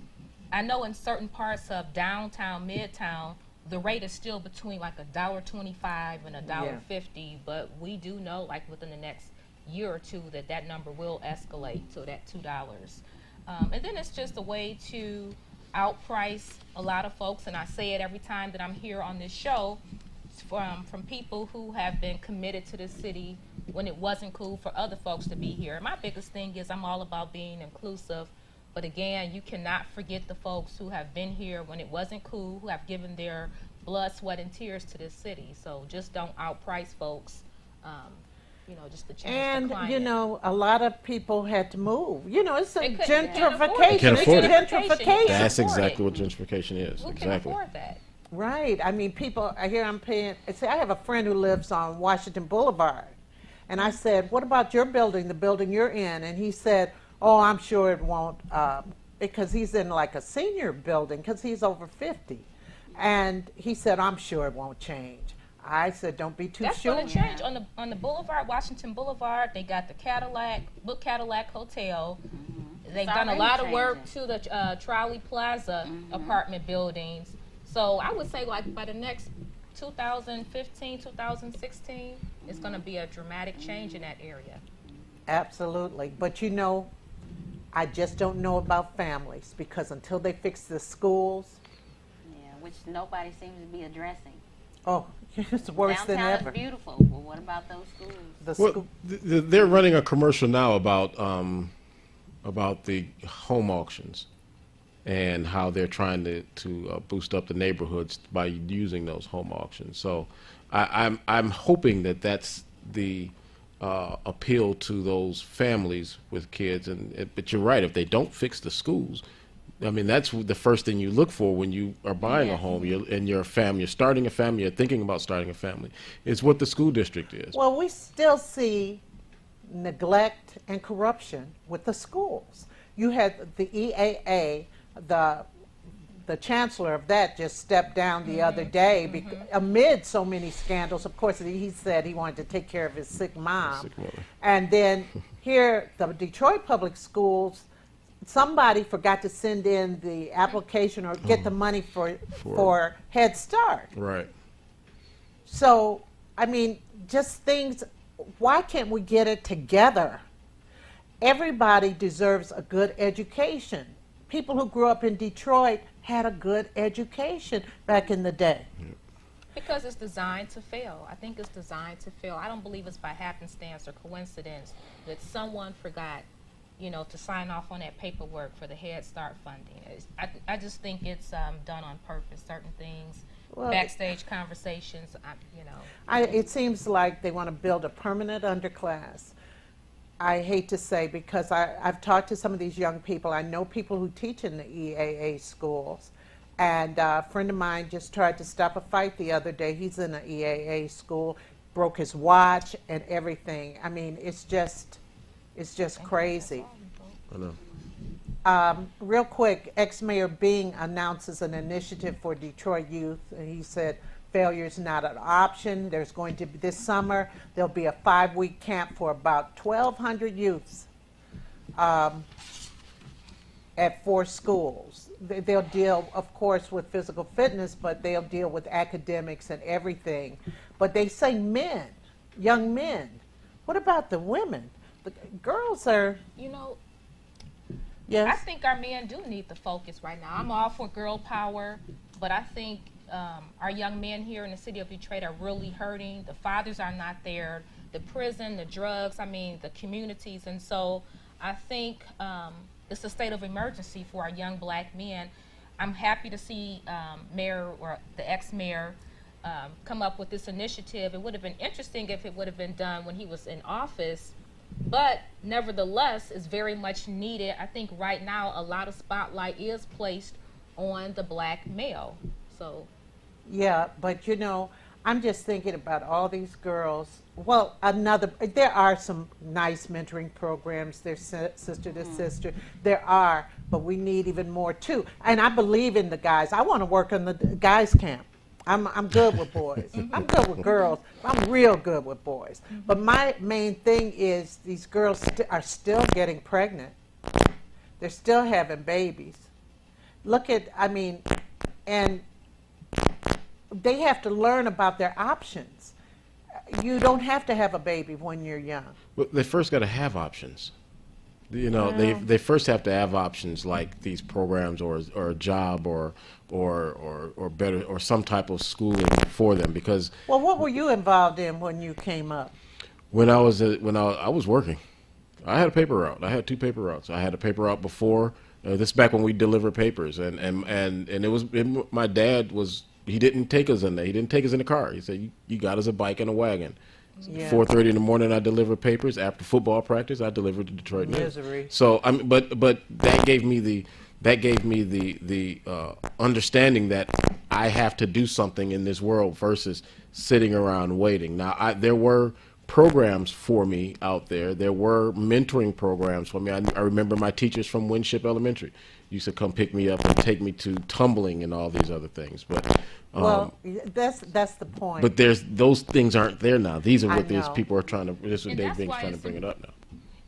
I know in certain parts of downtown, midtown, the rate is still between like $1.25 and $1.50, but we do know, like within the next year or two, that number will escalate to that $2. And then it's just a way to outprice a lot of folks, and I say it every time that I'm here on this show, from people who have been committed to the city when it wasn't cool for other folks to be here. My biggest thing is I'm all about being inclusive, but again, you cannot forget the folks who have been here when it wasn't cool, who have given their blood, sweat, and tears to this city. So just don't outprice folks, just to change the And, climate. a lot of people had to move. It's a They couldn't- can't afford it. gentrification. Can't afford It's it. gentrification. That's afford exactly it. what gentrification is. Who can Exactly. afford that? Right. I mean, people, I hear I'm paying. See, I have a friend who lives on Washington Boulevard. And I said, what about your building, the building you're in? And he said, oh, I'm sure it won't, because he's in like a senior building because he's over 50. And he said, I'm sure it won't change. I said, don't be too That's sure. going to change on the boulevard, Washington Boulevard. They got the Cadillac Hotel. They've It's done a already lot of work changing. to the Trolley Plaza apartment buildings. So I would say like by the next 2015, 2016, it's going to be a dramatic change in that area. Absolutely. But I just don't know about families because until they fix the schools, Yeah, which nobody seems to be addressing. oh, it's worse than Downtown ever. is beautiful. Well, what about those schools? The Well, school, they're running a commercial now about the home auctions and how they're trying to boost up the neighborhoods by using those home auctions. So I'm hoping that that's the appeal to those families with kids. But you're right, if they don't fix the schools, I mean, that's the first thing you look for when you are buying a home. You're a family, you're starting a family, you're thinking about starting a family. It's what the school district is. well, we still see neglect and corruption with the schools. You had the EAA, the chancellor of that just stepped down the other day amid so many scandals. Of course, he said he wanted to take care of his sick mom. Sick mother. And then here, the Detroit Public Schools, somebody forgot to send in the application or get the money for Head Start. Right. So, I mean, just things, why can't we get it together? Everybody deserves a good education. People who grew up in Detroit had a good education back in the day. Because it's designed to fail. I think it's designed to fail. I don't believe it's by happenstance or coincidence that someone forgot, to sign off on that paperwork for the Head Start funding. I just think it's done on purpose. Certain things, Well, backstage conversations, It seems like they want to build a permanent underclass. I hate to say, because I've talked to some of these young people. I know people who teach in the EAA schools. And a friend of mine just tried to stop a fight the other day. He's in an EAA school, broke his watch and everything. I mean, it's just crazy. I know. Real quick, ex-mayor Bing announces an initiative for Detroit youth. And he said, failure is not an option. There's going to be, this summer, there'll be a 5-week camp for about 1,200 youths at 4 schools. They'll deal, of course, with physical fitness, but they'll deal with academics and everything. But they say men, young men. What about the women? The girls are, I yes. think our men do need the focus right now. I'm all for girl power, but I think our young men here in the city of Detroit are really hurting. The fathers are not there. The prison, the drugs, I mean, the communities. And so I think it's a state of emergency for our young black men. I'm happy to see Mayor or the ex-mayor come up with this initiative. It would have been interesting if it would have been done when he was in office, but nevertheless, it's very much needed. I think right now a lot of spotlight is placed on the black male. So, Yeah, but you know, I'm just thinking about all these girls. Well, there are some nice mentoring programs. There's sister to sister. There are, but we need even more too. And I believe in the guys. I want to work on the guys camp. I'm good with boys. I'm good with girls. I'm real good with boys. But my main thing is these girls are still getting pregnant. They're still having babies. And they have to learn about their options. You don't have to have a baby when you're young. Well, they first got to have options. You know, they first have to have options like these programs or a job or better or some type of schooling for them because. Well, what were you involved in when you came up? When I was working, I had a paper route. I had 2 paper routes. I had a paper route before. This is back when we delivered papers, and my dad was. He didn't take us in there. He didn't take us in the car. He said, "You got us a bike and a wagon." Yeah. 4:30 in the morning, I delivered papers. After football practice, I delivered the Detroit News. Misery. So but that gave me the understanding that I have to do something in this world versus sitting around waiting. Now, there were programs for me out there. There were mentoring programs for me. I remember my teachers from Winship Elementary used to come pick me up and take me to tumbling and all these other things. But that's the point. But those things aren't there now. These are I what these know. people are trying to. This is what And they're that's why trying to it's bring it up now.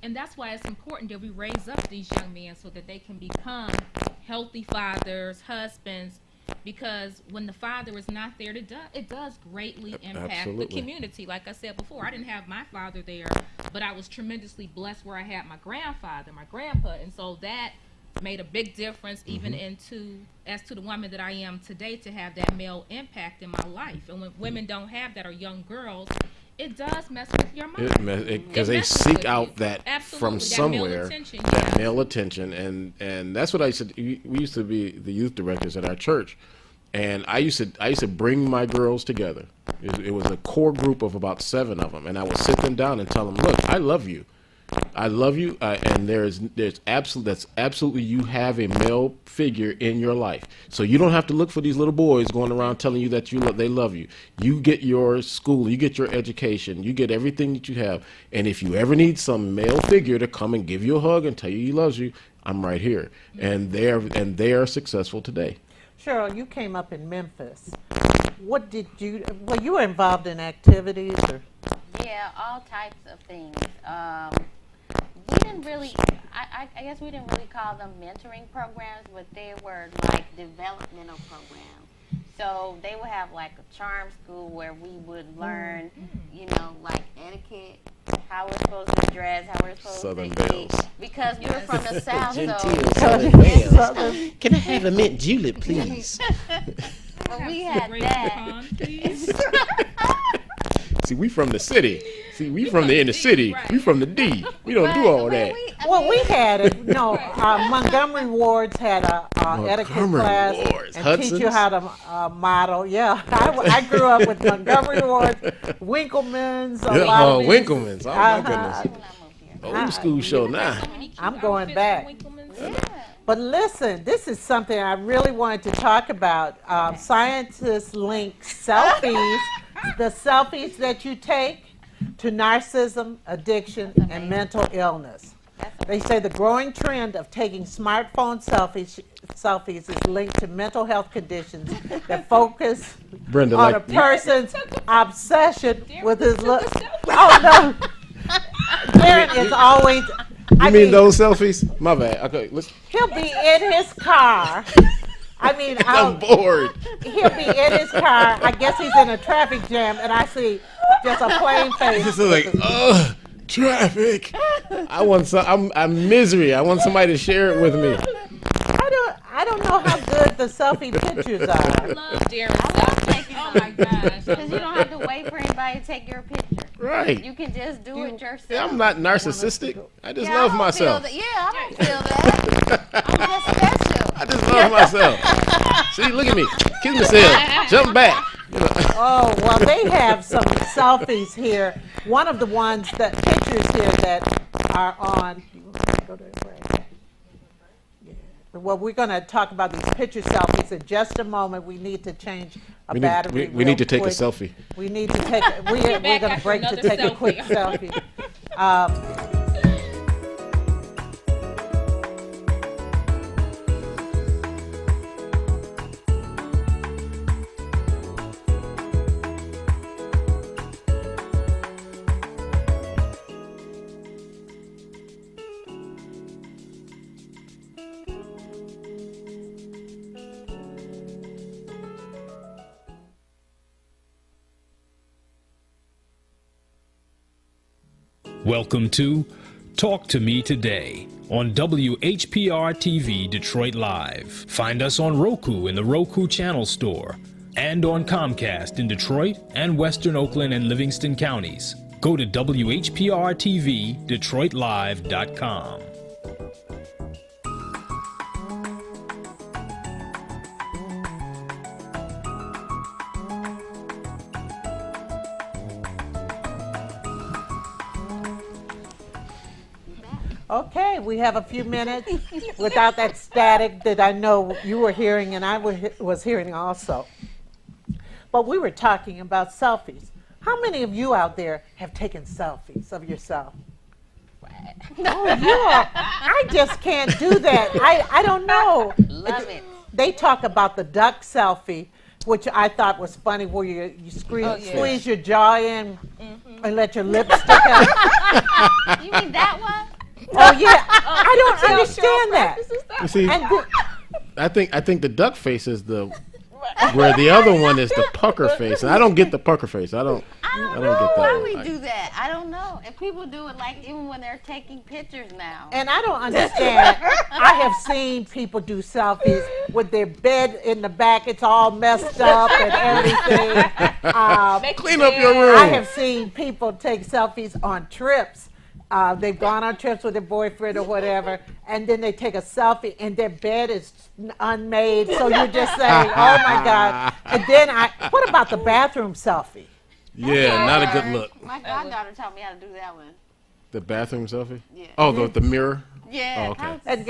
and that's why it's important that we raise up these young men so that they can become healthy fathers, husbands, because when the father is not there, it does greatly impact Absolutely. the community. Like I said before, I didn't have my father there, but I was tremendously blessed where I had my grandfather, my grandpa, and so that made a big difference even as to the woman that I am today, to have that male impact in my life. And when women don't have that, or young girls, it does mess with your mind. Because they messes seek with out you. that Absolutely, from somewhere, male attention, that yeah. male attention, and that's what I said. We used to be the youth directors at our church, and I used to bring my girls together. It was a core group of about 7 of them, and I would sit them down and tell them, "Look, I love you. I love you, and there's absolutely you have a male figure in your life, so you don't have to look for these little boys going around telling you that they love you. You get your school, you get your education, you get everything that you have, and if you ever need some male figure to come and give you a hug and tell you he loves you, I'm right here." And they are successful today. Cheryl, you came up in Memphis. What did you? Well, you were involved in activities, or? Yeah, all types of things. We didn't really, I guess we didn't really call them mentoring programs, but they were like developmental programs. So they would have like a charm school where we would learn, like etiquette, how we're supposed to dress, how we're supposed Southern to belles. eat. Because we're from the South, Genteel so Southern Belle. Can I have a mint julep, please? but we had Great that. pecan, please. See, we from the city. See, we from the inner city. We from the D. We don't do all that. Well, we had it. No, Montgomery Wards had a etiquette Montgomery class Wards. and teach you Hudson's? how to model. Yeah, I grew up with Montgomery Wards, Winkleman's. A lot of these- Winkleman's. Oh my goodness. When I moved here. Old school show now. I'm going back. Yeah. But listen, this is something I really wanted to talk about. Scientists link selfies, the selfies that you take, to narcissism, addiction, and mental illness. They say the growing trend of taking smartphone selfies is linked to mental health conditions that focus Brenda, on like a person's obsession with his look. Oh no, Darren is always. You mean those selfies? My bad. Okay, let's. He'll be in his car. I mean, I'm bored. he'll be in his car. I guess he's in a traffic jam, and I see just a plain face. This is like, traffic. I'm misery. I want somebody to share it with me. I I don't know how good the selfie pictures I are. love Darren's selfies. Oh my gosh. Because you don't have to wait for anybody to take your picture. Right. You can just do it yourself. Yeah, I'm not narcissistic. I just Yeah, I love don't myself. feel that. Yeah, I don't feel that. I'm just special. I just love myself. See, look at me. Kiss myself. Jump back. Oh, well, they have some selfies here. One of the ones that pictures here that are on. You want me to go to it, Brad? Yeah. Well, we're going to talk about these picture selfies in just a moment. We need to change a battery. We need to take a quick. selfie. We need to take. We're back going to after break to another take a selfie. quick selfie. Welcome to Talk to Me Today on WHPR TV Detroit Live. Find us on Roku in the Roku Channel Store and on Comcast in Detroit and Western Oakland and Livingston counties. Go to WHPR-TV-DetroitLive.com. Okay, we have a few minutes without that static that I know you were hearing and I was hearing also. But we were talking about selfies. How many of you out there have taken selfies of yourself? Oh, you are. I just can't do that. I don't know. Love it. They talk about the duck selfie, which I thought was funny, where you squeeze your jaw in and let your lips stick out. You mean that one? Oh yeah, I don't understand that. You see, And I think the duck face is where the other one is the pucker face, and I don't get the pucker face. I don't get that. Why one. we do that? I don't know. And people do it like even when they're taking pictures now. And I don't understand. I have seen people do selfies with their bed in the back. It's all messed up and everything. Clean up your room. I have seen people take selfies on trips. They've gone on trips with their boyfriend or whatever, and then they take a selfie, and their bed is unmade. So you're just saying, "Oh my God!" And then what about the bathroom selfie? Yeah, not a good look. My goddaughter taught me how to do that one. The bathroom selfie? Yeah. Oh, the mirror? Yeah. Oh, okay. And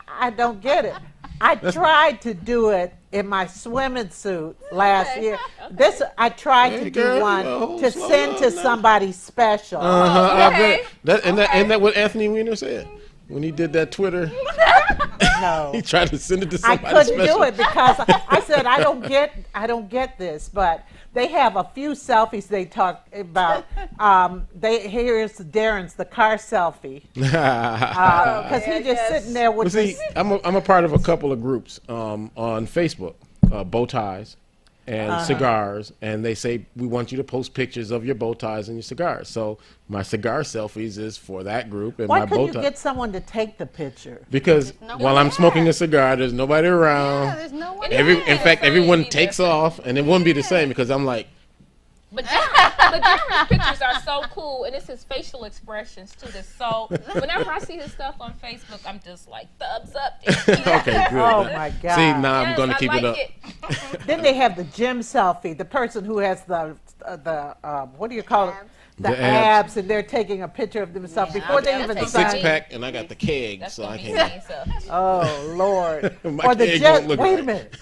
I don't get it. I tried to do it in my swimming suit last year. I tried Hey, to do girl, one well, to slow send to down now. somebody special. I bet. Isn't that what Anthony Weiner said when he did that Twitter? No. He tried to send it to I somebody couldn't special. do it because I said I don't get this. But they have a few selfies they talk about. Here's Darren's the car selfie because he's just sitting there with Well, see, this. I'm a part of a couple of groups on Facebook, bow ties and cigars, and they say we want you to post pictures of your bow ties and your cigars. So my cigar selfies is for that group, and Why my bow couldn't you tie get someone to take the picture? because no while one I'm smoking a cigar, there's nobody around. Yeah, there's no one. In fact, everyone takes off, and it wouldn't be the same because I'm like, But Darren's pictures are so cool, and it's his facial expressions too. That's so. Whenever I see his stuff on Facebook, I'm just like thumbs up. okay, good. Oh my God! See, now I'm Yes, going to I keep like it up. Then they have the gym selfie. The person who has the what do you call it? The The abs. abs. and they're taking a picture of themselves Yeah, before they I'll even take The sign. six pack, and I got the keg, That's so gonna I be can't. me. So Oh Lord! My Or the keg just won't look wait right. a minute.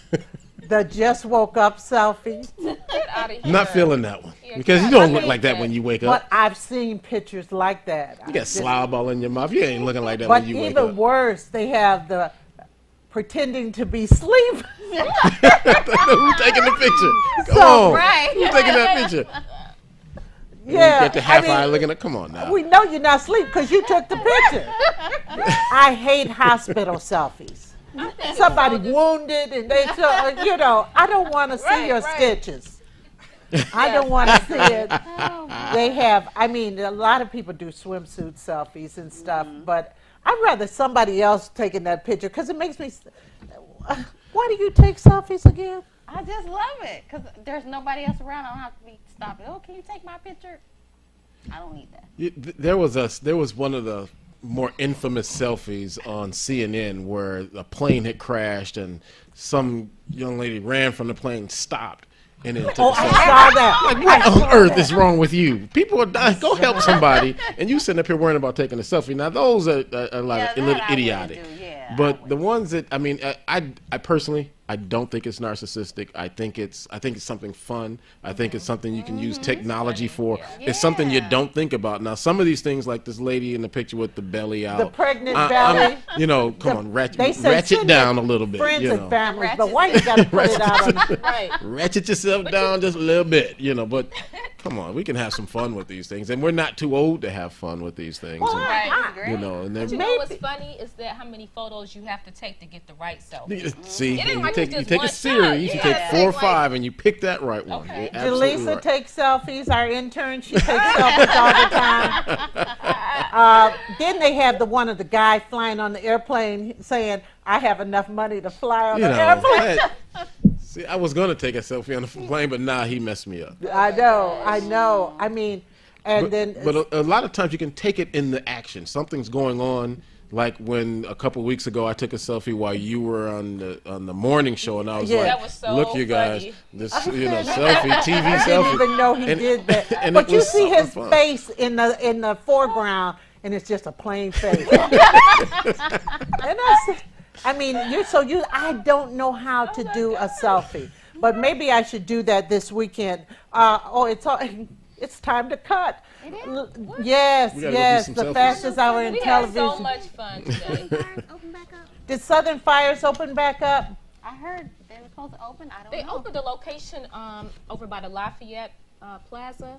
The just woke up selfie. get out of here. Not feeling that one Yeah, because you I don't look hate like that that. when you wake But up. I've seen pictures like that. You got slob all in your mouth. You ain't looking like that But when you wake even up. worse, they have the pretending to be asleep. Who's taking the picture? Come So, on. right. Who's taking that picture? Yeah, You got the half eye looking at. Come on now. We know you're not asleep because you took the picture. I hate hospital selfies. Somebody wounded and they, I don't want to see your stitches. I don't want to see it. They have, a lot of people do swimsuit selfies and stuff, but I'd rather somebody else taking that picture because it makes me. Why do you take selfies again? I just love it because there's nobody else around. I don't have to be stopping. Oh, can you take my picture? I don't need that. There was one of the more infamous selfies on CNN where a plane had crashed and some young lady ran from the plane, stopped, and then took Oh, a I selfie. saw that. Like, what on earth is wrong with you? People are dying. Go help somebody, and you sitting up here worrying about taking a selfie. Now those are a lot Yeah, of that I little wouldn't idiotic. do, yeah, But the ones that I personally, I don't think it's narcissistic. I think it's something fun. I think it's something you can use technology for. It's something you Yeah. don't think about. Now some of these things, like this lady in the picture with the belly out, The pregnant I'm- belly. you know, come on, They say ratchet send down it a little bit. Friends You and know. families, but why you got to put it out on? Right. Ratchet yourself down just a little bit, you know. But come on, we can have some fun with these things, and we're not too old to have fun with these things. Well, and, Right. you know, and then You know what's funny is that how many photos you have to take to get the right selfie. see, It ain't you like take it's you just take a one series, shot. you You take gotta 4 or take, 5, and you pick that right one. Okay. You're absolutely Jaleesa right. takes selfies. Our intern, she takes selfies all the time. Then they have the one of the guy flying on the airplane saying, "I have enough money to fly on You the know, airplane." see, I was gonna take a selfie on the plane, but nah, he messed me up. I know. I mean, and then But a lot of times you can take it in the action. Something's going on. Like when a couple weeks ago I took a selfie while you were on the morning show, and I was Yeah. like, That was so "Look, you guys, funny. this selfie, TV I selfie." didn't even know he did that. And But it you was see his something fun. face in the foreground, and it's just a plain face. And I mean, I don't know how to do a selfie, but maybe I should do that this weekend. It's time to cut. Yes, We gotta go do yes, some the selfies. fastest hour in We had television. so much fun today. Did Southern Fires open back up? I heard they were supposed to open. I don't They know. opened a location over by the Lafayette Plaza,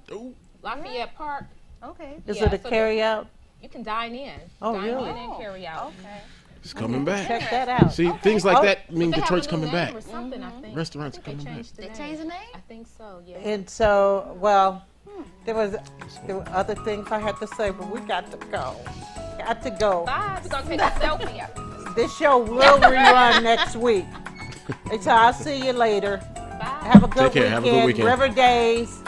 Lafayette Park. Okay. Is Yeah, it a so carry out? You can dine in. Oh, dine really? in and carry out. Okay. It's coming back. Check that out. See, things like Oh. that mean They have Detroit's a new coming name back. Or something, I think. Restaurants I think coming they back. changed the They name. changed the name? I think so. Yeah. And so, well, there were other things I had to say, but we got to go. Got to go. Bye. We're gonna take a selfie after this. This show will rerun next week. And so I'll see you later. Bye. Have a good Take care. weekend. Have a good weekend. River Days.